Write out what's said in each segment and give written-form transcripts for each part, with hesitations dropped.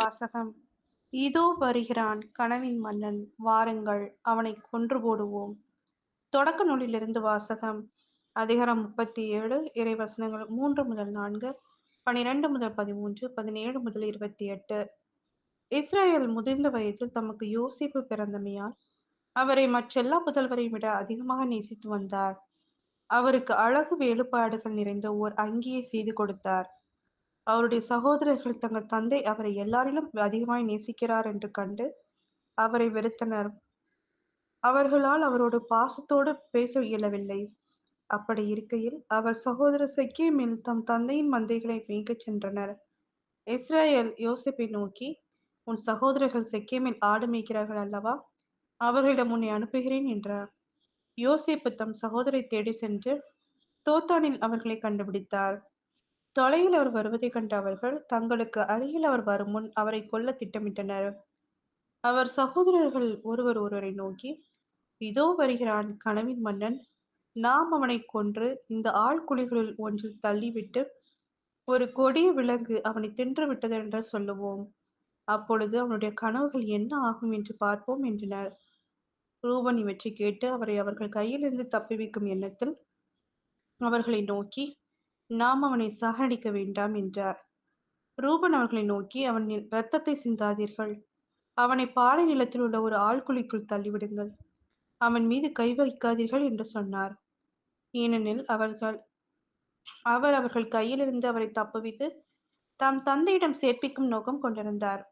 வாசகம். இதோ வருகிறான் கனவின் மன்னன், வாருங்கள் அவனைக் கொன்று போடுவோம். தொடக்க நூலிலிருந்து வாசகம். அதிகாரம் 37, இறைவசனங்கள் 3 முதல் 4, 12 முதல் 13, 17 முதல் 28. இஸ்ரவேல் முதிர்ந்த வயதில் தமக்கு யோசேப்பு பிறந்தமையால் அவரை மற்றெல்லா புதல்வரையும் விட அதிகமாக நேசித்து வந்தார். அவருக்கு அழகு வேறுபாடுகள் நிறைந்த ஓர் அங்கியை செய்து கொடுத்தார். அவருடைய சகோதரர்கள் தங்கள் தந்தை அவரை எல்லாரிலும் அதிகமாய் நேசிக்கிறார் என்று கண்டு அவரை வெறுத்தனர். அவர்களால் அவரோடு பாசத்தோடு பேச இயலவில்லை. அப்படி இருக்கையில் அவர் சகோதரர் செக்கேமில் தம் தந்தையின் மந்தைகளை மேய்க்கச் சென்றனர். இஸ்ரவேல் யோசேப்பை நோக்கி, உன் சகோதரர்கள் செக்கேமில் ஆடு மேய்க்கிறார்கள் அல்லவா? அவர்களிடம் உன்னை அனுப்புகிறேன் என்றார். யோசேப்பு தம் சகோதரை தேடி சென்று தோத்தானில் அவர்களை கண்டுபிடித்தார். தொலையில் அவர் வருவதைக் கண்ட அவர்கள் தங்களுக்கு அருகில் அவர் வரும் முன் அவரை கொல்ல திட்டமிட்டனர். அவர் சகோதரர்கள் ஒருவர் ஒருவரை நோக்கி, இதோ வருகிறான் கனவின் மன்னன், நாம் அவனை கொன்று இந்த ஆழ்குழிகளில் ஒன்றில் தள்ளிவிட்டு ஒரு கொடிய விலங்கு அவனை தின்று விட்டது என்று சொல்லுவோம். அப்பொழுது அவனுடைய கனவுகள் என்ன ஆகும் என்று பார்ப்போம் என்றனர். ரூபன் இவற்றை கேட்டு அவரை அவர்கள் கையிலிருந்து தப்புவிக்கும் எண்ணத்தில் அவர்களை நோக்கி, நாம் அவனை சாகடிக்க வேண்டாம் என்றார். ரூபன் அவர்களை நோக்கி, அவன் இரத்தத்தை சிந்தாதீர்கள், அவனை பாலை நிலத்தில் உள்ள ஒரு ஆழ்குழிக்குள் தள்ளிவிடுங்கள், அவன் மீது கை வைக்காதீர்கள் என்று சொன்னார். ஏனெனில் அவர் அவர்கள் கையிலிருந்து அவரை தப்புவித்து தம் தந்தையிடம் சேர்ப்பிக்கும் நோக்கம் கொண்டிருந்தார்.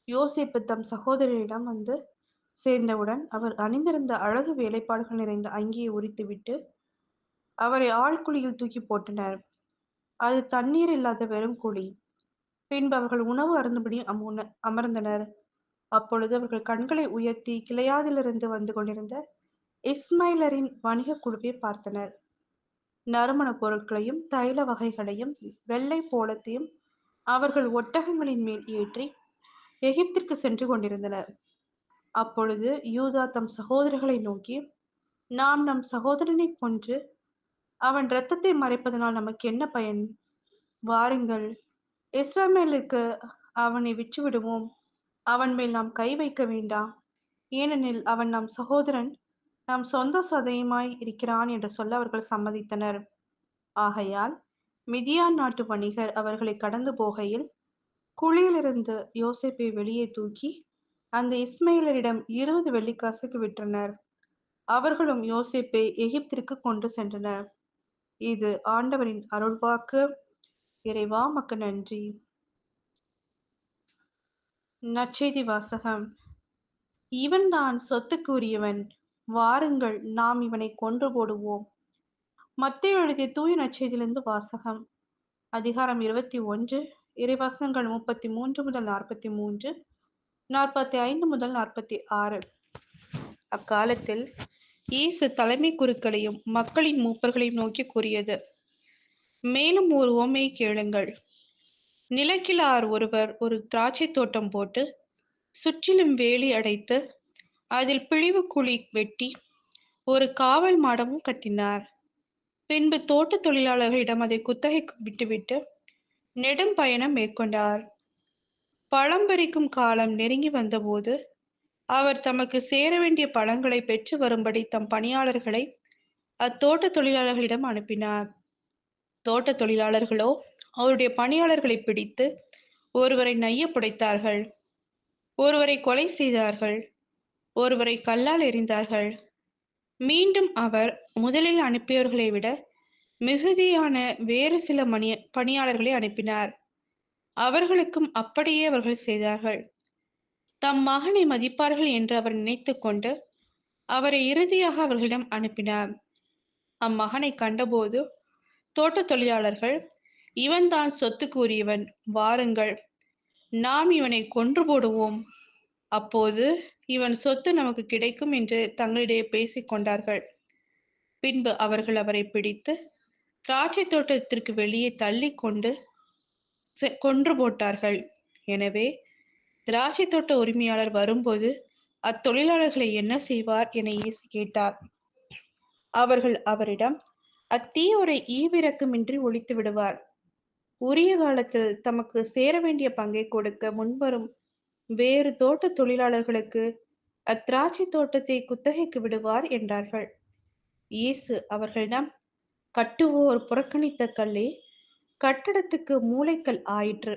யோசேப்பு தம் சகோதரரிடம் வந்து சேர்ந்தவுடன் அவர் அணிந்திருந்த அழகு வேலைப்பாடுகள் நிறைந்த அங்கியை உரித்துவிட்டு அவரை ஆழ்குழியில் தூக்கி போட்டனர். அது தண்ணீர் இல்லாத வெறும் குழி. பின்பு அவர்கள் உணவு அருந்தும்படி அமர்ந்தனர். அப்பொழுது அவர்கள் கண்களை உயர்த்தி கிளையாதிலிருந்து வந்து கொண்டிருந்த இஸ்மாயிலரின் வணிக குழுவை பார்த்தனர். நறுமண பொருட்களையும் தைல வகைகளையும் வெள்ளை போலத்தையும் அவர்கள் ஒட்டகங்களின் மேல் ஏற்றி எகிப்திற்கு சென்று கொண்டிருந்தனர். அப்பொழுது யூதா தம் சகோதரர்களை நோக்கி, நாம் நம் சகோதரனை கொன்று அவன் இரத்தத்தை மறைப்பதனால் நமக்கு என்ன பயன்? வாருங்கள், இஸ்ரவேலுக்கு அவனை விற்றுவிடுவோம். அவன் மேல் நாம் கை வைக்க வேண்டாம். ஏனெனில் அவன் நம் சகோதரன், நம் சொந்த சதையுமாய் இருக்கிறான் என்று சொல்ல அவர்கள் சம்மதித்தனர். ஆகையால் மிதியான் நாட்டு வணிகர் அவர்களை கடந்து போகையில் குழியிலிருந்து யோசேப்பை வெளியே தூக்கி அந்த இஸ்மாயிலரிடம் 20 வெள்ளிக்காசுக்கு விற்றனர். அவர்களும் யோசேப்பை எகிப்திற்கு கொண்டு சென்றனர். இது ஆண்டவரின் அருள்வாக்கு. இறைவா மக்கு நன்றி. நற்செய்தி வாசகம். இவன்தான் சொத்துக்கு உரியவன், வாருங்கள் நாம் இவனை கொன்று போடுவோம். மத்தேயு எழுதிய தூய நற்செய்தியிலிருந்து வாசகம். அதிகாரம் 21, இறைவசனங்கள் 33 முதல் 43, 45 முதல் 46. அக்காலத்தில் இயேசு தலைமை குருக்களையும் மக்களின் மூப்பர்களையும் நோக்கி கூறியது, மேலும் ஒரு உவமையை கேளுங்கள். நிலக்கிழார் ஒருவர் ஒரு திராட்சை தோட்டம் போட்டு சுற்றிலும் வேலி அடைத்து அதில் பிழிவு குழி வெட்டி ஒரு காவல் மாடமும் கட்டினார். பின்பு தோட்ட தொழிலாளர்களிடம் அதை குத்தகைக்கு விட்டுவிட்டு நெடும் பயணம் மேற்கொண்டார். பழம் பறிக்கும் காலம் நெருங்கி வந்தபோது அவர் தமக்கு சேர வேண்டிய பழங்களை பெற்று வரும்படி தம் பணியாளர்களை அத்தோட்ட தொழிலாளர்களிடம் அனுப்பினார். தோட்ட தொழிலாளர்களோ அவருடைய பணியாளர்களை பிடித்து ஒருவரை நைய புடைத்தார்கள், ஒருவரை கொலை செய்தார்கள், ஒருவரை கல்லால் எறிந்தார்கள். மீண்டும் அவர் முதலில் அனுப்பியவர்களை விட மிகுதியான வேறு சில பணியாளர்களை அனுப்பினார். அவர்களுக்கும் அப்படியே அவர்கள் செய்தார்கள். தம் மகனை மதிப்பார்கள் என்று அவர் நினைத்து கொண்டு அவரை இறுதியாக அவர்களிடம் அனுப்பினார். அம்மகனை கண்டபோது தோட்ட தொழிலாளர்கள், இவன்தான் சொத்துக்கு உரியவன், வாருங்கள் நாம் இவனை கொன்று போடுவோம். அப்போது இவன் சொத்து நமக்கு கிடைக்கும் என்று தங்களிடையே பேசிக் கொண்டார்கள். பின்பு அவர்கள் அவரை பிடித்து திராட்சை தோட்டத்திற்கு வெளியே தள்ளி கொன்று போட்டார்கள். எனவே திராட்சை தோட்ட உரிமையாளர் வரும்போது அத்தொழிலாளர்களை என்ன செய்வார் என இயேசு கேட்டார். அவர்கள் அவரிடம், அத்தீயோரை ஈவிரக்கமின்றி ஒழித்து விடுவார். உரிய காலத்தில் தமக்கு சேர வேண்டிய பங்கை கொடுக்க முன்வரும் வேறு தோட்டத் தொழிலாளர்களுக்கு அத்திராட்சை தோட்டத்தை குத்தகைக்கு விடுவார் என்றார்கள். இயேசு அவர்களிடம், கட்டுவோர் புறக்கணித்த கல்லே கட்டடத்துக்கு மூலைக்கல் ஆயிற்று.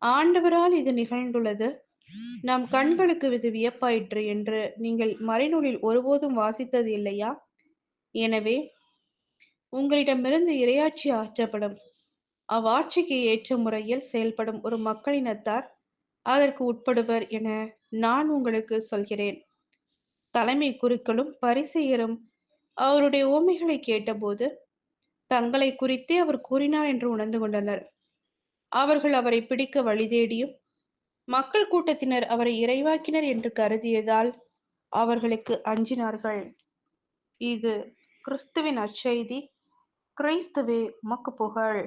ஆண்டவரால் இது நிகழ்ந்துள்ளது, நம் கண்களுக்கு இது வியப்பாயிற்று என்று நீங்கள் மறைநூலில் ஒருபோதும் வாசித்தது இல்லையா? எனவே உங்களிடமிருந்து இறையாட்சி ஆற்றப்படும். அவ்வாட்சிக்கு ஏற்ற முறையில் செயல்படும் ஒரு மக்களினத்தார் அதற்கு உட்படுவர் என நான் உங்களுக்கு சொல்கிறேன். தலைமை குருக்களும் பரிசேயரும் அவருடைய உவமைகளை கேட்டபோது தங்களை குறித்தே அவர் கூறினார் என்று உணர்ந்து கொண்டனர். அவர்கள் அவரை பிடிக்க வழி தேடியும் மக்கள் கூட்டத்தினர் அவரை இறைவாக்கினர் என்று கருதியதால் அவர்களுக்கு அஞ்சினார்கள். இது கிறிஸ்துவின் நற்செய்தி. கிறிஸ்துவே உமக்கு புகழ்.